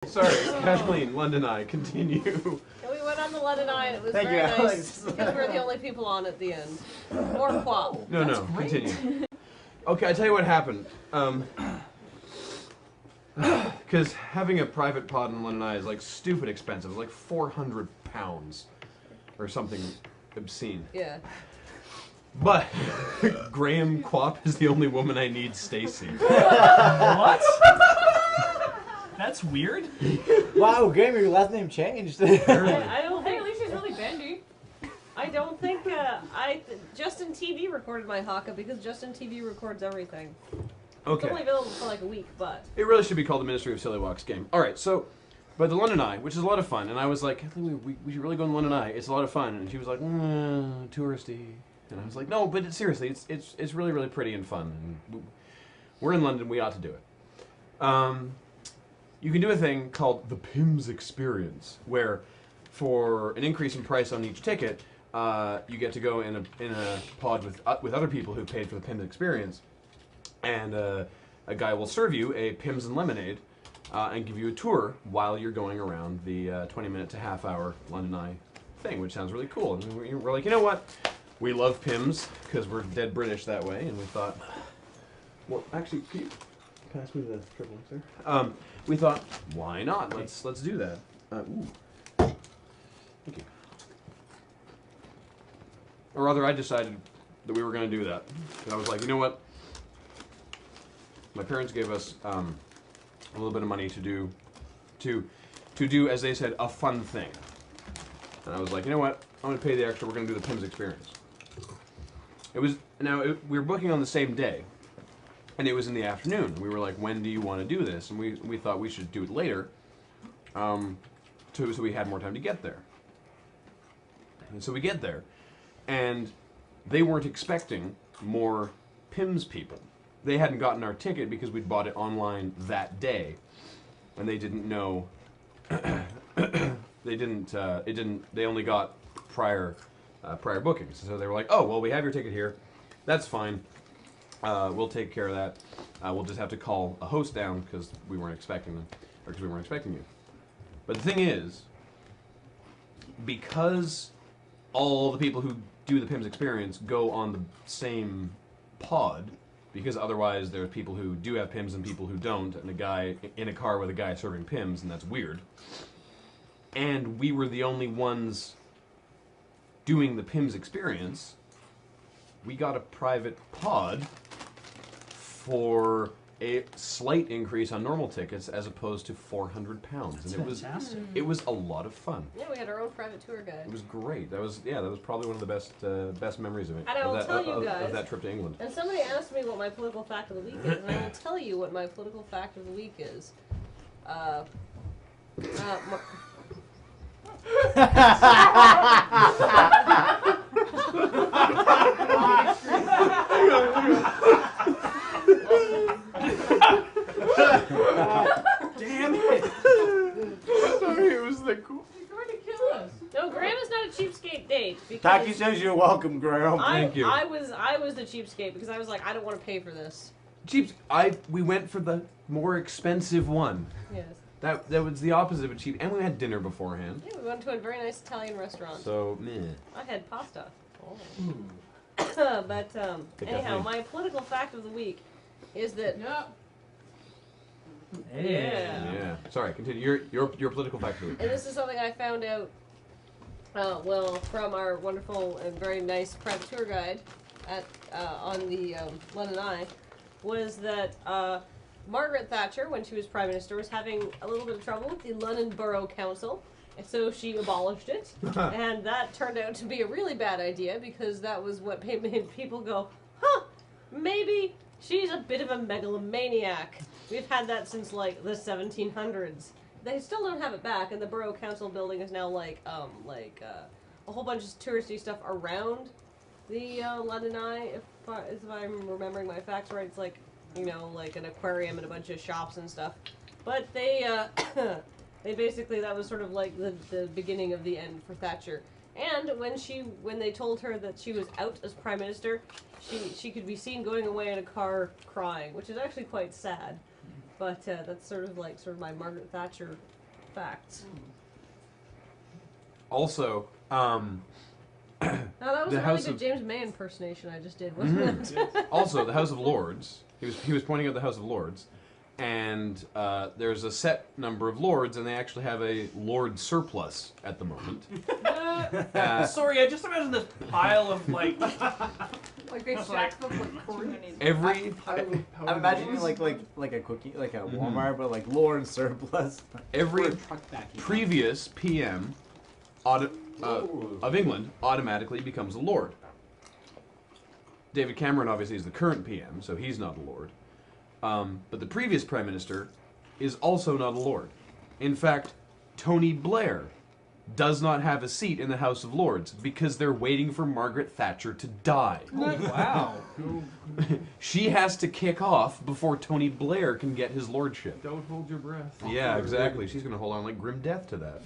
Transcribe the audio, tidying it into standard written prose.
Sorry, Kathleen, London Eye, continue. And we went on the London Eye, and it was Thank very you, nice Alex. because we're the only people on at the end. More quap. No, continue. Okay, I tell you what happened. Because having a private pod in London Eye is like stupid expensive. It's like £400 or something obscene. Yeah. But Graham Quap is the only woman I need, Stacy. What? That's weird. Wow, Graham, your last name changed. I don't think, at least she's really bendy. I don't think, Justin TV recorded my haka because Justin TV records everything. Okay. It's only available for like a week, but. It really should be called the Ministry of Silly Walks game. Alright, so, but the London Eye, which is a lot of fun, and I was like, I think we should really go in London Eye, it's a lot of fun, and she was like, touristy. And I was like, no, but seriously, it's really, really pretty and fun, and we're in London, we ought to do it. You can do a thing called the PIMS Experience, where for an increase in price on each ticket, you get to go in a pod with other people who paid for the PIMS Experience, and a guy will serve you a Pims and lemonade and give you a tour while you're going around the 20-minute to half-hour London Eye thing, which sounds really cool. And we're like, you know what? We love Pims because we're dead British that way, and we thought, well, actually, can you pass me the triple there? We thought, why not? Let's do that. Ooh. Thank you. Or rather, I decided that we were going to do that. And I was like, you know what? My parents gave us a little bit of money to do, as they said, a fun thing. And I was like, you know what? I'm going to pay the extra. We're going to do the PIMS Experience. We were booking on the same day, and it was in the afternoon. We were like, when do you want to do this? And we thought we should do it later, so we had more time to get there. And so we get there, and they weren't expecting more PIMS people. They hadn't gotten our ticket because we'd bought it online that day, and they didn't know. They only got prior bookings. So they were like, oh, well, we have your ticket here. That's fine. We'll take care of that. We'll just have to call a host down because we weren't expecting them, or because we weren't expecting you. But the thing is, because all the people who do the PIMS Experience go on the same pod, because otherwise there are people who do have PIMS and people who don't, and a guy in a car with a guy serving PIMS, and that's weird. And we were the only ones doing the PIMS Experience. We got a private pod for a slight increase on normal tickets as opposed to £400. That's and fantastic. It was a lot of fun. Yeah, we had our own private tour guide. It was great. That was probably one of the best memories of it. And I will tell you guys, of that trip to England. And somebody asked me what my political fact of the week is, and I will tell you what my political fact of the week is. Damn it! Sorry, it was the cool. She's going to kill us. No, Graham is not a cheapskate date. Taki says you're welcome, Graham. Thank you. I was the cheapskate because I was like, I don't want to pay for this. We went for the more expensive one. Yes. That was the opposite of cheap, and we had dinner beforehand. Yeah, we went to a very nice Italian restaurant. So, meh. I had pasta. Oh. But anyhow, Kathleen. my political fact of the week is that Hey. Yeah. Sorry, continue. Your political fact of the week. and this is something I found out, from our wonderful and very nice private tour guide at on the London Eye, was that Margaret Thatcher, when she was Prime Minister, was having a little bit of trouble with the London Borough Council, and so she abolished it, and that turned out to be a really bad idea because that was what made people go, huh, maybe she's a bit of a megalomaniac. We've had that since, like, the 1700s. They still don't have it back, and the Borough Council building is now, a whole bunch of touristy stuff around the London Eye, if I'm remembering my facts right. It's like, like an aquarium and a bunch of shops and stuff. But they, they basically, that was sort of like the beginning of the end for Thatcher. And when they told her that she was out as Prime Minister, she could be seen going away in a car crying, which is actually quite sad. But that's sort of my Margaret Thatcher facts. Also, Now that was The a really House good of- James May impersonation I just did, wasn't it? also the House of Lords. He was pointing out the House of Lords, and there's a set number of lords, and they actually have a lord surplus at the moment. Sorry, I just imagine this pile of like. Like they stacked them like corn. Every I'm imagining like a cookie, like a Walmart, but like Lord surplus. every previous PM of England automatically becomes a lord. David Cameron obviously is the current PM, so he's not a lord. But the previous Prime Minister is also not a lord. In fact, Tony Blair does not have a seat in the House of Lords because they're waiting for Margaret Thatcher to die. Oh, wow. She has to kick off before Tony Blair can get his lordship. Don't hold your breath. Yeah, exactly. She's going to hold on like grim death to that.